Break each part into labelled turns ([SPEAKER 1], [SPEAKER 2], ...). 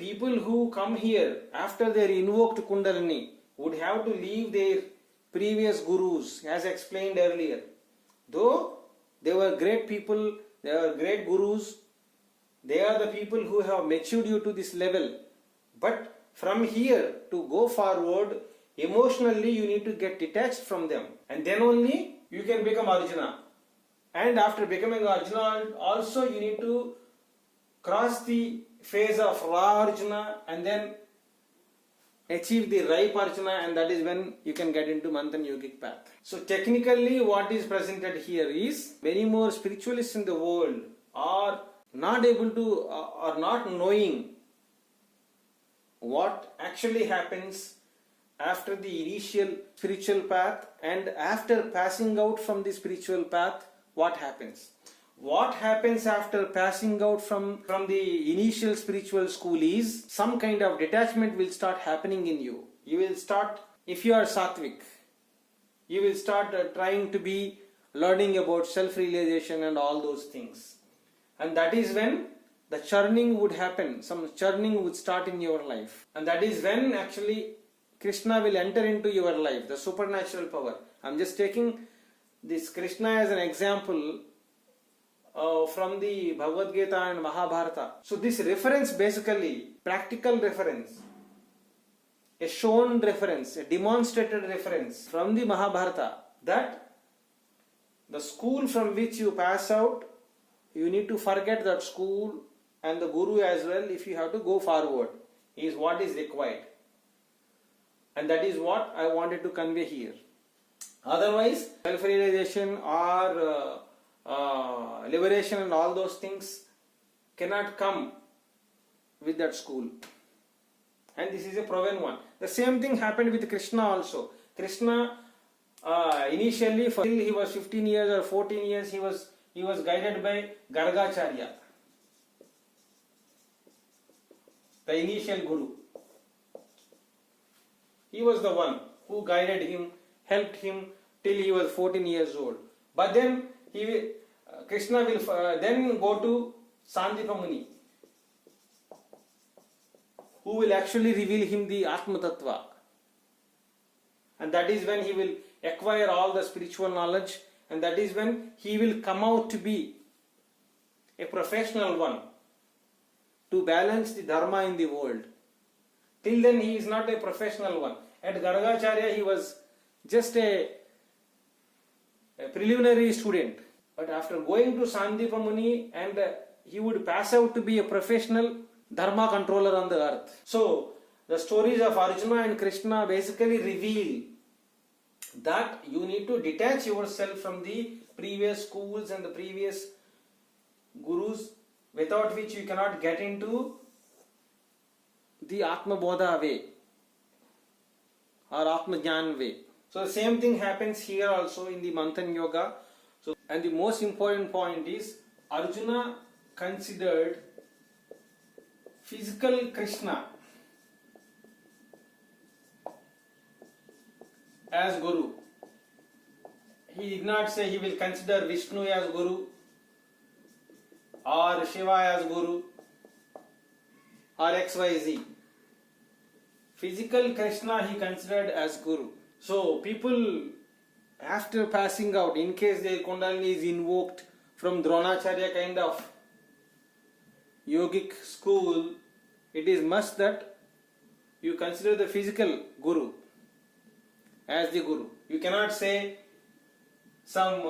[SPEAKER 1] people who come here after their invoked Kundalini would have to leave their previous gurus, as explained earlier. Though they were great people, they were great gurus, they are the people who have matured you to this level. But from here to go forward, emotionally you need to get detached from them. And then only you can become Arjuna. And after becoming Arjuna, also you need to cross the phase of raw Arjuna and then achieve the ripe Arjuna, and that is when you can get into Manthan Yogic path. So technically what is presented here is many more spiritualists in the world are not able to or not knowing what actually happens after the initial spiritual path, and after passing out from the spiritual path, what happens. What happens after passing out from the initial spiritual school is some kind of detachment will start happening in you. You will start, if you are sattvic, you will start trying to be learning about self-realization and all those things. And that is when the churning would happen, some churning would start in your life. And that is when actually Krishna will enter into your life, the supernatural power. I am just taking this Krishna as an example from the Bhagavad Gita and Mahabharata. So this reference, basically practical reference, a shown reference, a demonstrated reference from the Mahabharata, that the school from which you pass out, you need to forget that school and the Guru as well if you have to go forward, is what is required. And that is what I wanted to convey here. Otherwise, self-realization or liberation and all those things cannot come with that school. And this is a proven one. The same thing happened with Krishna also. Krishna initially, till he was 15 years or 14 years, he was guided by Gargacharya, the initial Guru. He was the one who guided him, helped him till he was 14 years old. But then Krishna will then go to Sandipa Muni, who will actually reveal him the Atma Tattva. And that is when he will acquire all the spiritual knowledge, and that is when he will come out to be a professional one to balance the dharma in the world. Till then he is not a professional one. At Gargacharya he was just a preliminary student. But after going to Sandipa Muni, and he would pass out to be a professional dharma controller on the earth. So the stories of Arjuna and Krishna basically reveal that you need to detach yourself from the previous schools and the previous gurus, without which you cannot get into the Atma Bodha way or Atma Jnana way. So the same thing happens here also in the Manthan Yoga. So, and the most important point is Arjuna considered physical Krishna as Guru. He did not say he will consider Vishnu as Guru or Shiva as Guru or XYZ. Physical Krishna he considered as Guru. So people after passing out, in case their Kundalini is invoked from Dronacharya kind of yogic school, it is must that you consider the physical Guru as the Guru. You cannot say some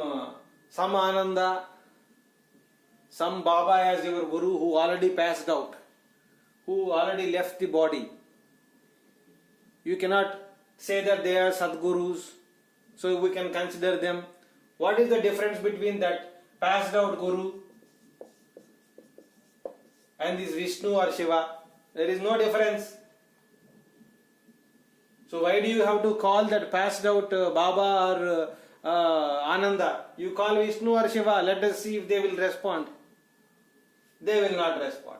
[SPEAKER 1] Ananda, some Baba as your Guru who already passed out, who already left the body. You cannot say that they are Sadgurus, so we can consider them. What is the difference between that passed out Guru and this Vishnu or Shiva? There is no difference. So why do you have to call that passed out Baba or Ananda? You call Vishnu or Shiva, let us see if they will respond. They will not respond.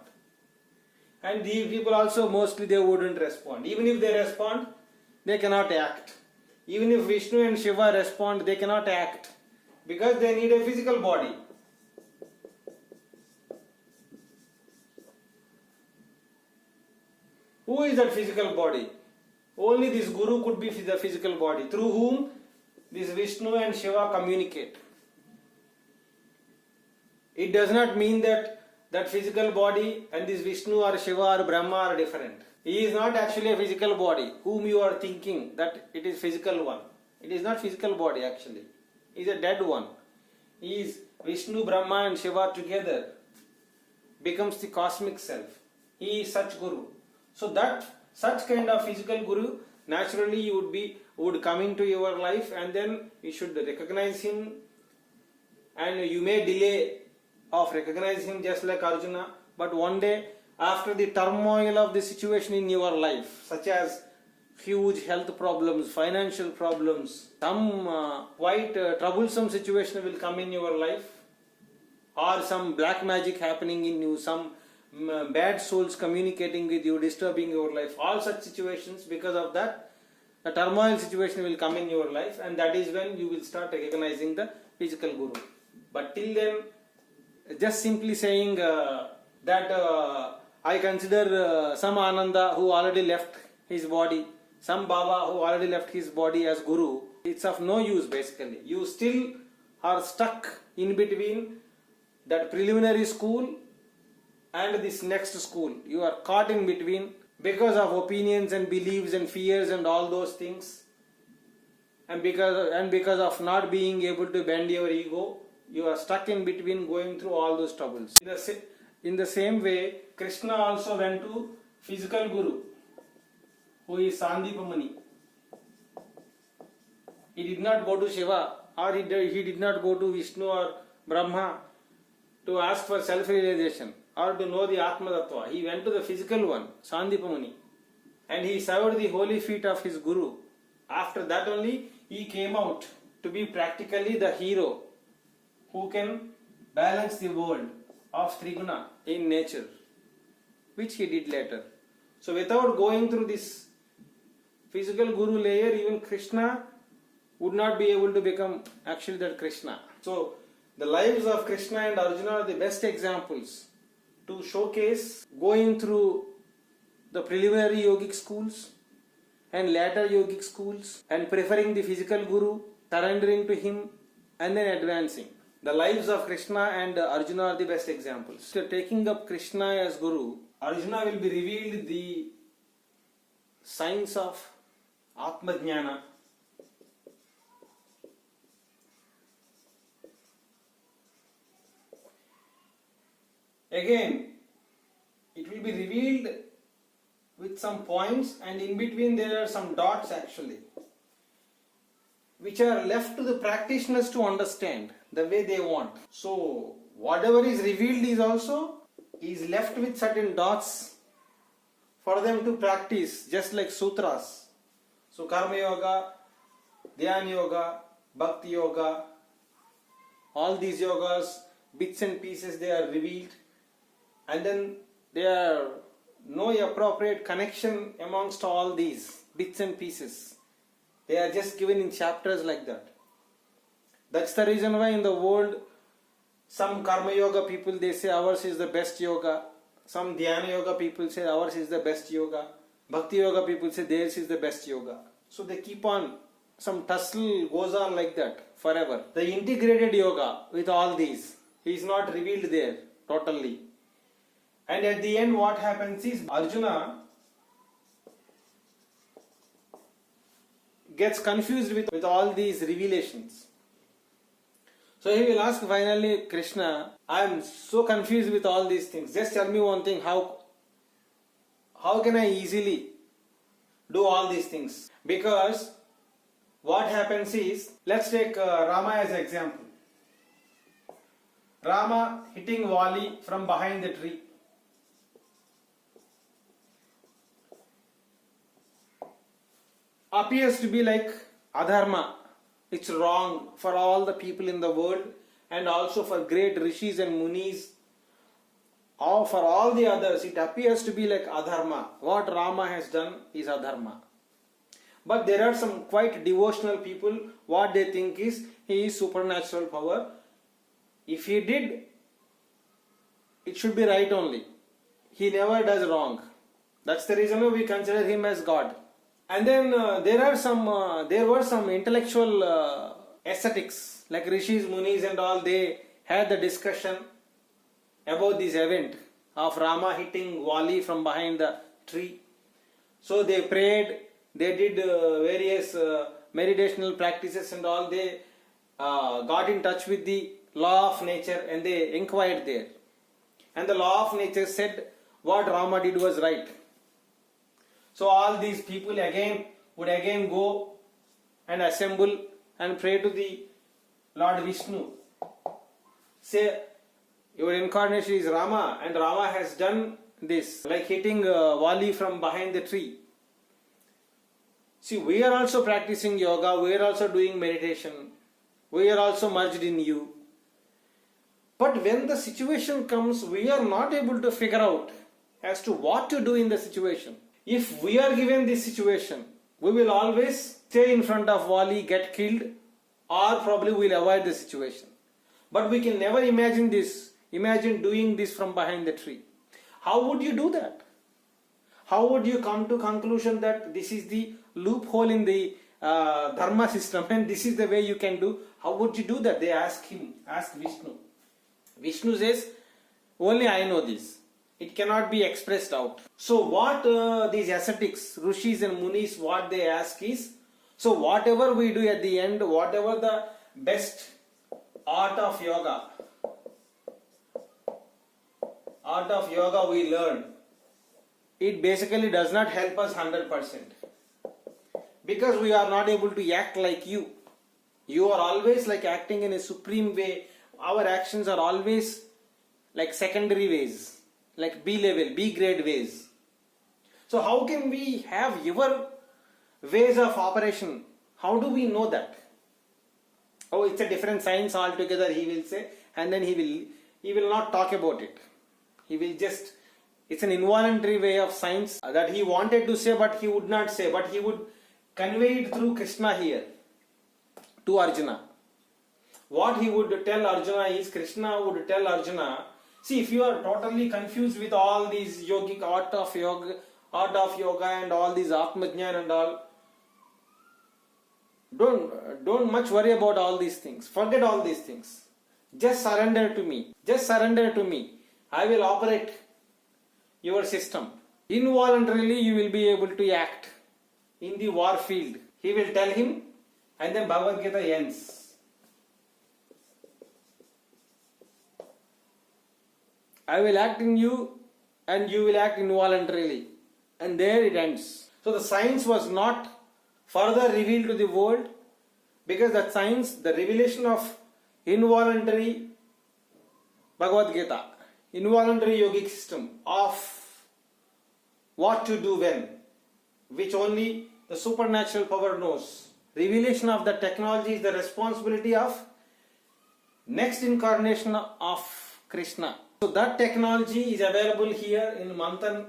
[SPEAKER 1] And these people also mostly they wouldn't respond. Even if they respond, they cannot act. Even if Vishnu and Shiva respond, they cannot act because they need a physical body. Who is that physical body? Only this Guru could be the physical body through whom this Vishnu and Shiva communicate. It does not mean that that physical body and this Vishnu or Shiva or Brahma are different. He is not actually a physical body whom you are thinking that it is physical one. It is not physical body actually. He is a dead one. He is Vishnu, Brahma and Shiva together becomes the cosmic self. He is such Guru. So that such kind of physical Guru, naturally you would come into your life, and then you should recognize him, and you may delay of recognizing him just like Arjuna, but one day after the turmoil of the situation in your life, such as huge health problems, financial problems, some quite troublesome situation will come in your life, or some black magic happening in you, some bad souls communicating with you, disturbing your life, all such situations, because of that a turmoil situation will come in your life, and that is when you will start recognizing the physical Guru. But till then, just simply saying that I consider some Ananda who already left his body, some Baba who already left his body as Guru, it's of no use basically. You still are stuck in between that preliminary school and this next school. You are caught in between because of opinions and beliefs and fears and all those things, and because of not being able to bend your ego, you are stuck in between, going through all those troubles. In the same way, Krishna also went to physical Guru, who is Sandipa Muni. He did not go to Shiva, or he did not go to Vishnu or Brahma to ask for self-realization or to know the Atma Tattva. He went to the physical one, Sandipa Muni, and he served the holy feet of his Guru. After that only he came out to be practically the hero who can balance the world of Triguna in nature, which he did later. So without going through this physical Guru layer, even Krishna would not be able to become actually that Krishna. So the lives of Krishna and Arjuna are the best examples to showcase going through the preliminary yogic schools and later yogic schools, and preferring the physical Guru, surrendering to him, and then advancing. The lives of Krishna and Arjuna are the best examples. So taking up Krishna as Guru, Arjuna will be revealed the signs of Atma Jnana. Again, it will be revealed with some points, and in between there are some dots actually, which are left to the practitioners to understand the way they want. So whatever is revealed is left with certain dots for them to practice, just like sutras. So Karma Yoga, Dhyana Yoga, Bhakti Yoga, all these yogas, bits and pieces, they are revealed, and then there are no appropriate connection amongst all these bits and pieces. They are just given in chapters like that. That's the reason why in the world, some Karma Yoga people, they say ours is the best yoga. Some Dhyana Yoga people say ours is the best yoga. Bhakti Yoga people say theirs is the best yoga. So they keep on, some tussle goes on like that forever. The integrated yoga with all these is not revealed there totally. And at the end what happens is Arjuna gets confused with all these revelations. So he will ask finally Krishna, I am so confused with all these things. Just tell me one thing, how can I easily do all these things? Because what happens is, let's take Rama as an example. Rama hitting Vali from behind the tree. Appears to be like adharma. It's wrong for all the people in the world, and also for great rishis and munis, or for all the others. It appears to be like adharma. What Rama has done is adharma. But there are some quite devotional people, what they think is he is supernatural power. If he did, it should be right only. He never does wrong. That's the reason we consider him as God. And then there were some intellectual ascetics like Rishis, Munis, and all. They had the discussion about this event of Rama hitting Wali from behind the tree. So they prayed, they did various meditational practices and all. They got in touch with the law of nature and they inquired there. And the law of nature said what Rama did was right. So all these people would again go and assemble and pray to the Lord Vishnu. Say, your incarnation is Rama and Rama has done this, like hitting Wali from behind the tree. See, we are also practicing yoga, we are also doing meditation, we are also merged in you. But when the situation comes, we are not able to figure out as to what to do in the situation. If we are given this situation, we will always stay in front of Wali, get killed, or probably we will avoid the situation. But we can never imagine this. Imagine doing this from behind the tree. How would you do that? How would you come to conclusion that this is the loophole in the dharma system and this is the way you can do? How would you do that? They ask Vishnu. Vishnu says, only I know this. It cannot be expressed out. So what these ascetics, Rishis and Munis, what they ask is, so whatever we do at the end, whatever the best art of yoga we learn, it basically does not help us 100%. Because we are not able to act like you. You are always like acting in a supreme way. Our actions are always like secondary ways, like B level, B grade ways. So how can we have your ways of operation? How do we know that? Oh, it's a different science altogether, he will say, and then he will not talk about it. He will just, it's an involuntary way of science that he wanted to say but he would not say, but he would convey it through Krishna here to Arjuna. What he would tell Arjuna is, Krishna would tell Arjuna, see, if you are totally confused with all these yogic art of yoga and all these Atmajnana and all, don't much worry about all these things. Forget all these things. Just surrender to me. Just surrender to me. I will operate your system. Involuntarily you will be able to act in the war field. He will tell him, and then Bhagavad Gita ends. I will act in you and you will act involuntarily. And there it ends. So the science was not further revealed to the world because that science, the revelation of involuntary Bhagavad Gita, involuntary yogic system of what to do when, which only the supernatural power knows. Revelation of the technology is the responsibility of next incarnation of Krishna. So that technology is available here in Manthan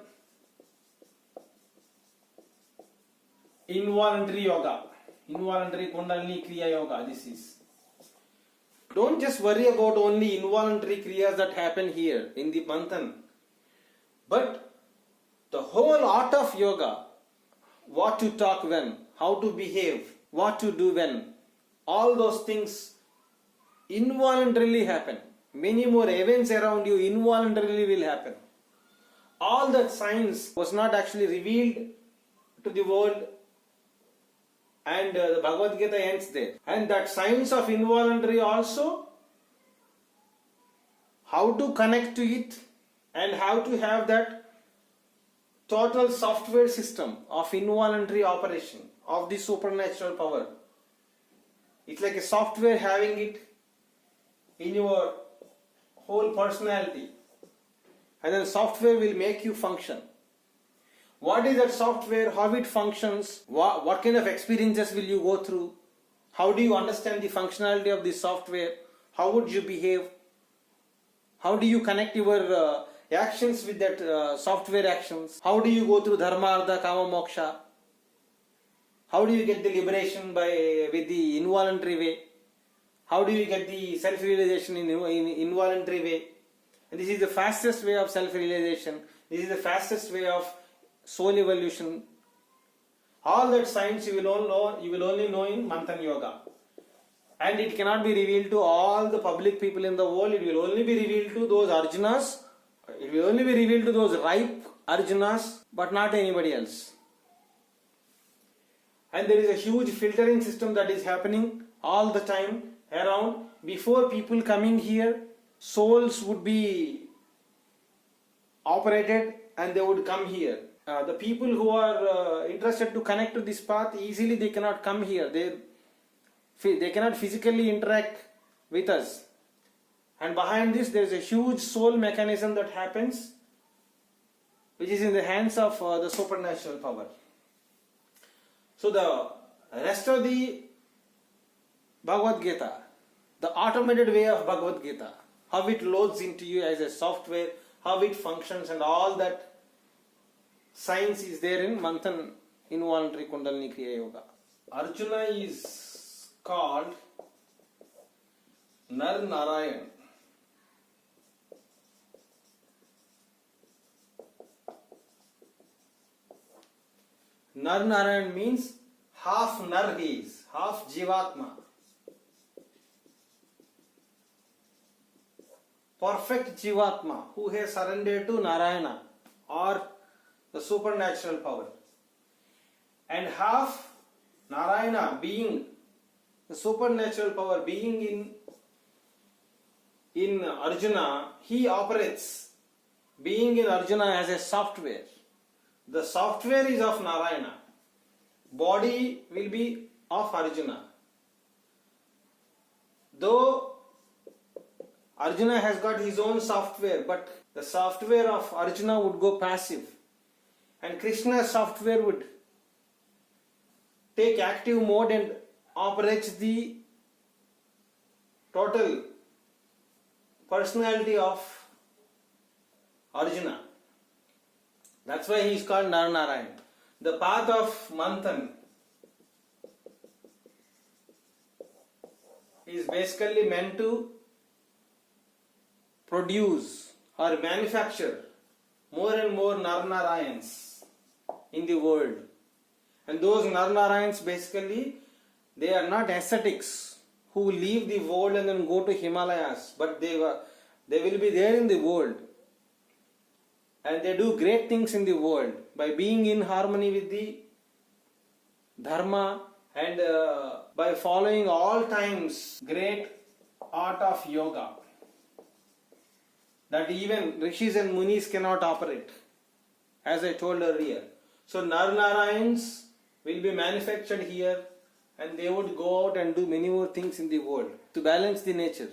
[SPEAKER 1] involuntary yoga, involuntary Kundalini Kriya Yoga. This is. Don't just worry about only involuntary kriyas that happen here in the Manthan, but the whole art of yoga, what to talk when, how to behave, what to do when, all those things involuntarily happen. Many more events around you involuntarily will happen. All that science was not actually revealed to the world, and the Bhagavad Gita ends there. And that science of involuntary also, how to connect to it and how to have that total software system of involuntary operation of the supernatural power. It's like a software having it in your whole personality, and then software will make you function. What is that software? How it functions? What kind of experiences will you go through? How do you understand the functionality of this software? How would you behave? How do you connect your actions with that software actions? How do you go through dharma, artha, kama, moksha? How do you get the liberation with the involuntary way? How do you get the self-realization in involuntary way? And this is the fastest way of self-realization. This is the fastest way of soul evolution, all that science you will only know in Manthan Yoga. And it cannot be revealed to all the public people in the world. It will only be revealed to those Arjunas. It will only be revealed to those ripe Arjunas, but not anybody else. And there is a huge filtering system that is happening all the time around. Before people coming here, souls would be operated and they would come here. The people who are interested to connect to this path, easily they cannot come here. They cannot physically interact with us. And behind this there is a huge soul mechanism that happens, which is in the hands of the supernatural power. So the rest of the Bhagavad Gita, the automated way of Bhagavad Gita, how it loads into you as a software, how it functions, and all that science is there in Manthan Involuntary Kundalini Kriya Yoga. Arjuna is called Nar Narayan. Nar Narayan means half Nar he is, half Jivatma. Perfect Jivatma who has surrendered to Narayana or the supernatural power. And half Narayana being the supernatural power being in Arjuna, he operates being in Arjuna as a software. The software is of Narayana. Body will be of Arjuna. Though Arjuna has got his own software, but the software of Arjuna would go passive. And Krishna's software would take active mode and operates the total personality of Arjuna. That's why he is called Nar Narayan. The path of Manthan is basically meant to produce or manufacture more and more Nar Narayans in the world. And those Nar Narayans basically, they are not ascetics who leave the world and then go to Himalayas, but they will be there in the world. And they do great things in the world by being in harmony with the Dharma and by following all times great art of yoga that even Rishis and Munis cannot operate, as I told earlier. So Nar Narayans will be manufactured here and they would go out and do many more things in the world to balance the nature.